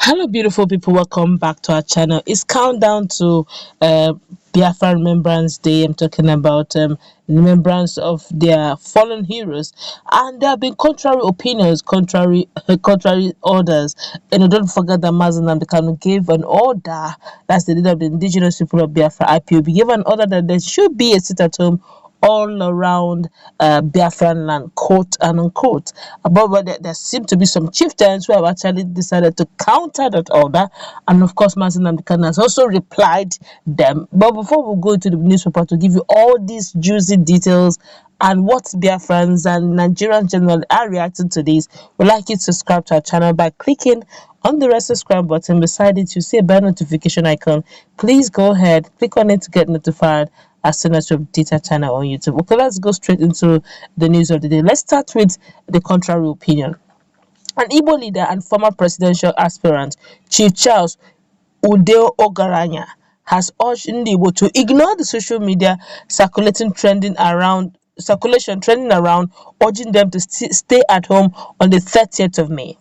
Hello, beautiful people. Welcome back to our channel. It's countdown to uh, Biafra Remembrance Day. I'm talking about remembrance of their fallen heroes, and there have been contrary opinions, contrary orders. And don't forget that Nnamdi Kanu gave an order. That's the leader of the indigenous people of Biafra IPOB. Gave an order that there should be a sit-at-home all around Biafran land, quote and unquote. But there seem to be some chieftains who have actually decided to counter that order, and of course, Nnamdi Kanu has also replied them. But before we go to the newspaper to give you all these juicy details and what Biafrans and Nigerians generally are reacting to this, we'd like you to subscribe to our channel by clicking on the red subscribe button. Beside it, you see a bell notification icon. Please go ahead, click on it to get notified as soon as we update our channel on YouTube. Okay, let's go straight into the news of the day. Let's start with the contrary opinion. An Igbo leader and former presidential aspirant, Chief Charles Udeo Ogaranya, has urged Igbo to ignore the social media circulation trending around, urging them to stay at home on the 30th of May.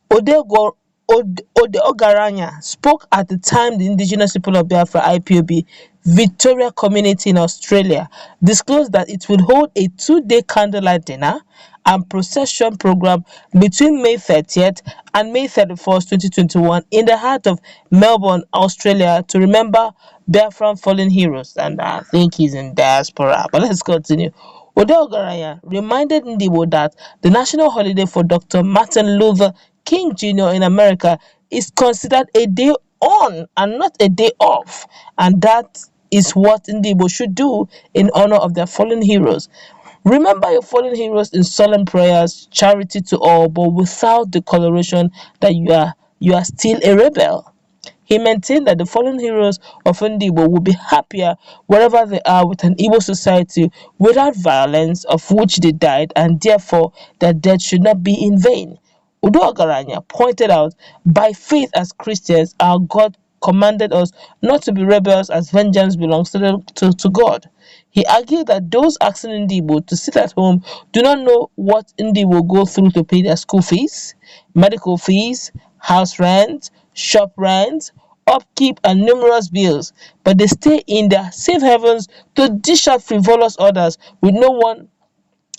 Odego Ogaranya spoke at the time the indigenous people of Biafra IPOB Victoria community in Australia disclosed that it would hold a 2-day candlelight dinner and procession program between May 30th and May 31st, 2021 in the heart of Melbourne, Australia to remember Biafran fallen heroes. And I think he's in diaspora, but let's continue. Ogaranya reminded Ndibo that the national holiday for Dr. Martin Luther King Jr. in America is considered a day on and not a day off, and that is what Ndibo should do in honor of their fallen heroes. Remember your fallen heroes in solemn prayers, charity to all, but without the coloration that you are still a rebel. He maintained that the fallen heroes of Ndibo will be happier wherever they are with an Igbo society without violence of which they died, and therefore their death should not be in vain. Udo Ogaranya pointed out, by faith as Christians, our God commanded us not to be rebels as vengeance belongs to God. He argued that those asking Ndibo to sit at home do not know what Ndibo go through to pay their school fees, medical fees, house rent, shop rent, upkeep, and numerous bills, but they stay in their safe havens to dish out frivolous orders with no one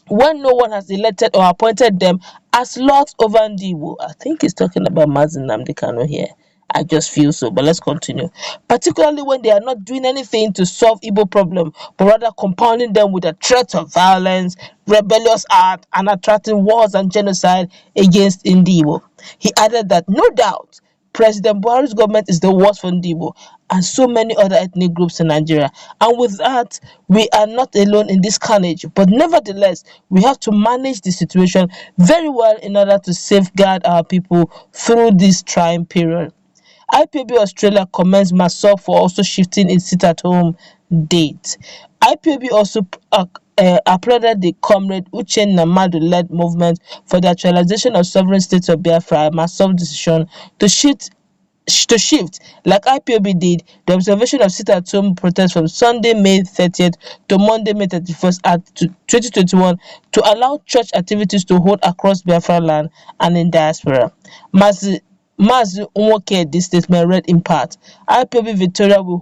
when no one has elected or appointed them as lords over Ndibo. I think he's talking about Nnamdi Kanu here. I just feel so, but let's continue. Particularly when they are not doing anything to solve Igbo problem, but rather compounding them with a threat of violence, rebellious act, and attracting wars and genocide against Ndibo. He added that no doubt President Buhari's government is the worst for Ndibo and so many other ethnic groups in Nigeria. And with that, we are not alone in this carnage. But nevertheless, we have to manage the situation very well in order to safeguard our people through this trying period. IPOB Australia commends Masop for also shifting its sit-at-home date. IPOB also applauded the Comrade Nnamdi-led movement for the actualization of sovereign state of Biafra, Masop's decision to shift, like IPOB did, the observation of sit-at-home protests from Sunday, May 30th to Monday, May 31st at 2021 to allow church activities to hold across Biafra land and in diaspora. Mazi Nwoke, this statement read in part, IPOB Victoria will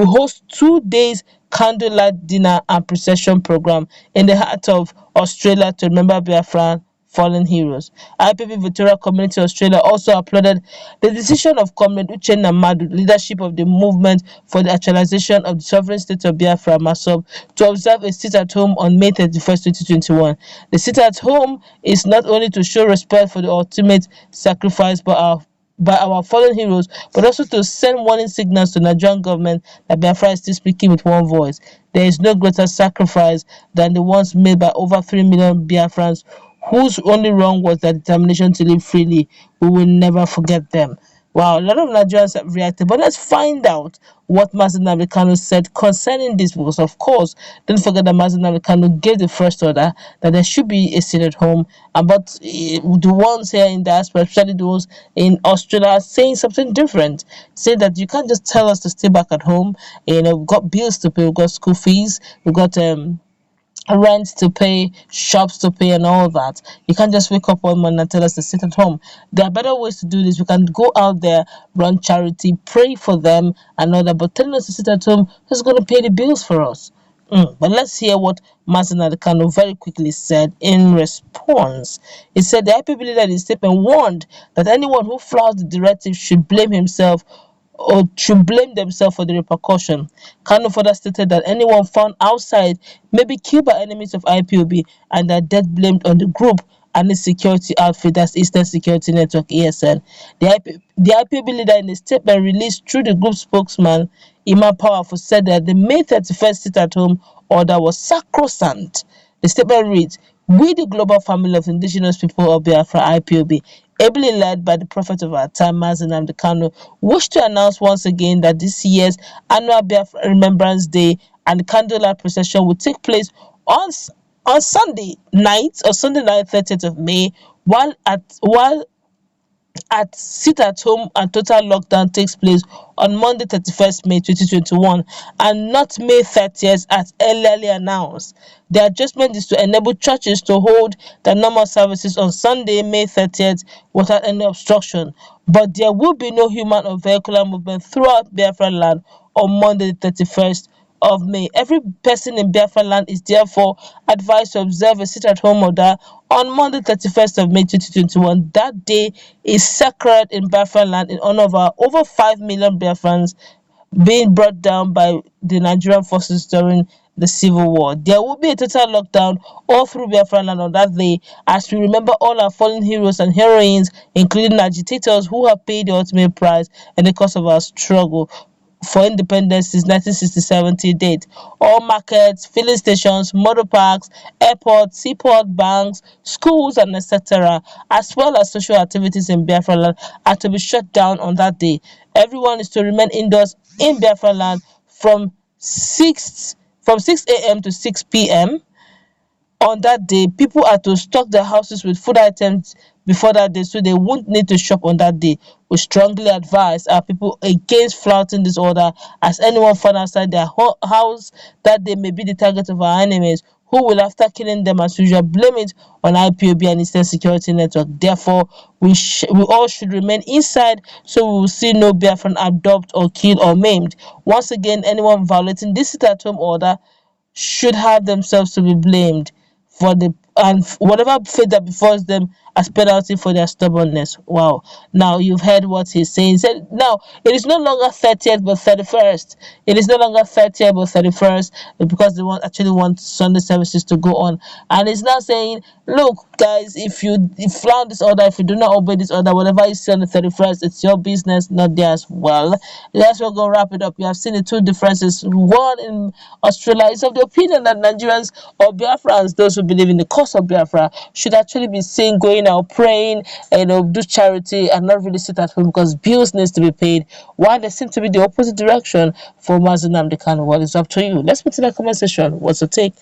host 2 days candlelight dinner and procession program in the heart of Australia to remember Biafran fallen heroes. IPOB Victoria Community Australia also applauded the decision of Comrade Nnamdi, leadership of the movement for the actualization of the sovereign state of Biafra, Masop, to observe a sit-at-home on May 31st, 2021. The sit-at-home is not only to show respect for the ultimate sacrifice by our fallen heroes, but also to send warning signals to the Nigerian government that Biafra is still speaking with one voice. There is no greater sacrifice than the ones made by over 3 million Biafrans whose only wrong was their determination to live freely. We will never forget them. Wow, a lot of Nigerians have reacted, but let's find out what Nnamdi Kanu said concerning this, because of course, don't forget that Nnamdi Kanu gave the first order that there should be a sit at home, but the ones here in diaspora, especially those in Australia, are saying something different, saying that you can't just tell us to stay back at home. We've got bills to pay, we've got school fees, we've got rent to pay, shops to pay, and all that. You can't just wake up one morning and tell us to sit at home. There are better ways to do this. We can go out there, run charity, pray for them, and all that. But telling us to sit at home, who's going to pay the bills for us? But let's hear what Nnamdi Kanu very quickly said in response. He said the IPOB leader in his statement warned that anyone who flouts the directive should blame himself or should blame themselves for the repercussion. Kanu further stated that anyone found outside may be killed by enemies of IPOB and that death blamed on the group and its security outfit, that's Eastern Security Network (ESN). The IPOB leader in a statement released through the group spokesman, Imam Powerful, said that the May 31st sit-at-home order was sacrosanct. The statement reads, "We, the global family of indigenous people of Biafra IPOB, ably led by the prophet of our time, Nnamdi Kanu, wish to announce once again that this year's annual Biafra Remembrance Day and candlelight procession will take place on Sunday night, or Sunday night, 30th of May, while at sit at home and total lockdown takes place on Monday 31st May 2021 and not May 30th as earlier announced. The adjustment is to enable churches to hold their normal services on Sunday, May 30th without any obstruction, but there will be no human or vehicular movement throughout Biafra land on Monday 31st of May. Every person in Biafra land is therefore advised to observe a sit-at-home order on Monday 31st of May 2021. That day is sacred in Biafra land in honor of our over 5 million Biafrans being brought down by the Nigerian forces during the civil war. There will be a total lockdown all through Biafra land on that day as we remember all our fallen heroes and heroines, including agitators who have paid the ultimate price in the course of our struggle for independence since 1967 till date. All markets, filling stations, motor parks, airports, seaport, banks, schools, and etc., as well as social activities in Biafra land, are to be shut down on that day. Everyone is to remain indoors in Biafra land from 6 a.m. to 6 p.m. On that day, people are to stock their houses with food items before that day so they won't need to shop on that day. We strongly advise our people against flouting this order, as anyone found outside their house that they may be the target of our enemies, who will, after killing them as usual, blame it on IPOB and Eastern Security Network. Therefore, we all should remain inside so we will see no Biafran abducted or killed or maimed. Once again, anyone violating this sit-at-home order should have themselves to be blamed for the and whatever fate that befalls them as penalty for their stubbornness. Wow. Now you've heard what he's saying. He said now it is no longer 30th but 31st. It is no longer 30th but 31st because they actually want Sunday services to go on. And he's now saying, look, guys, if you flout this order, if you do not obey this order, whatever you see on the 31st, it's your business, not theirs. Well, let's go wrap it up. You have seen the two differences. One in Australia is of the opinion that Nigerians or Biafrans, those who believe in the cause of Biafra, should actually be seen going out praying and do charity and not really sit at home because bills needs to be paid. While they seem to be the opposite direction for Nnamdi Kanu. Well, it's up to you. Let's put in the comment section. What's your take?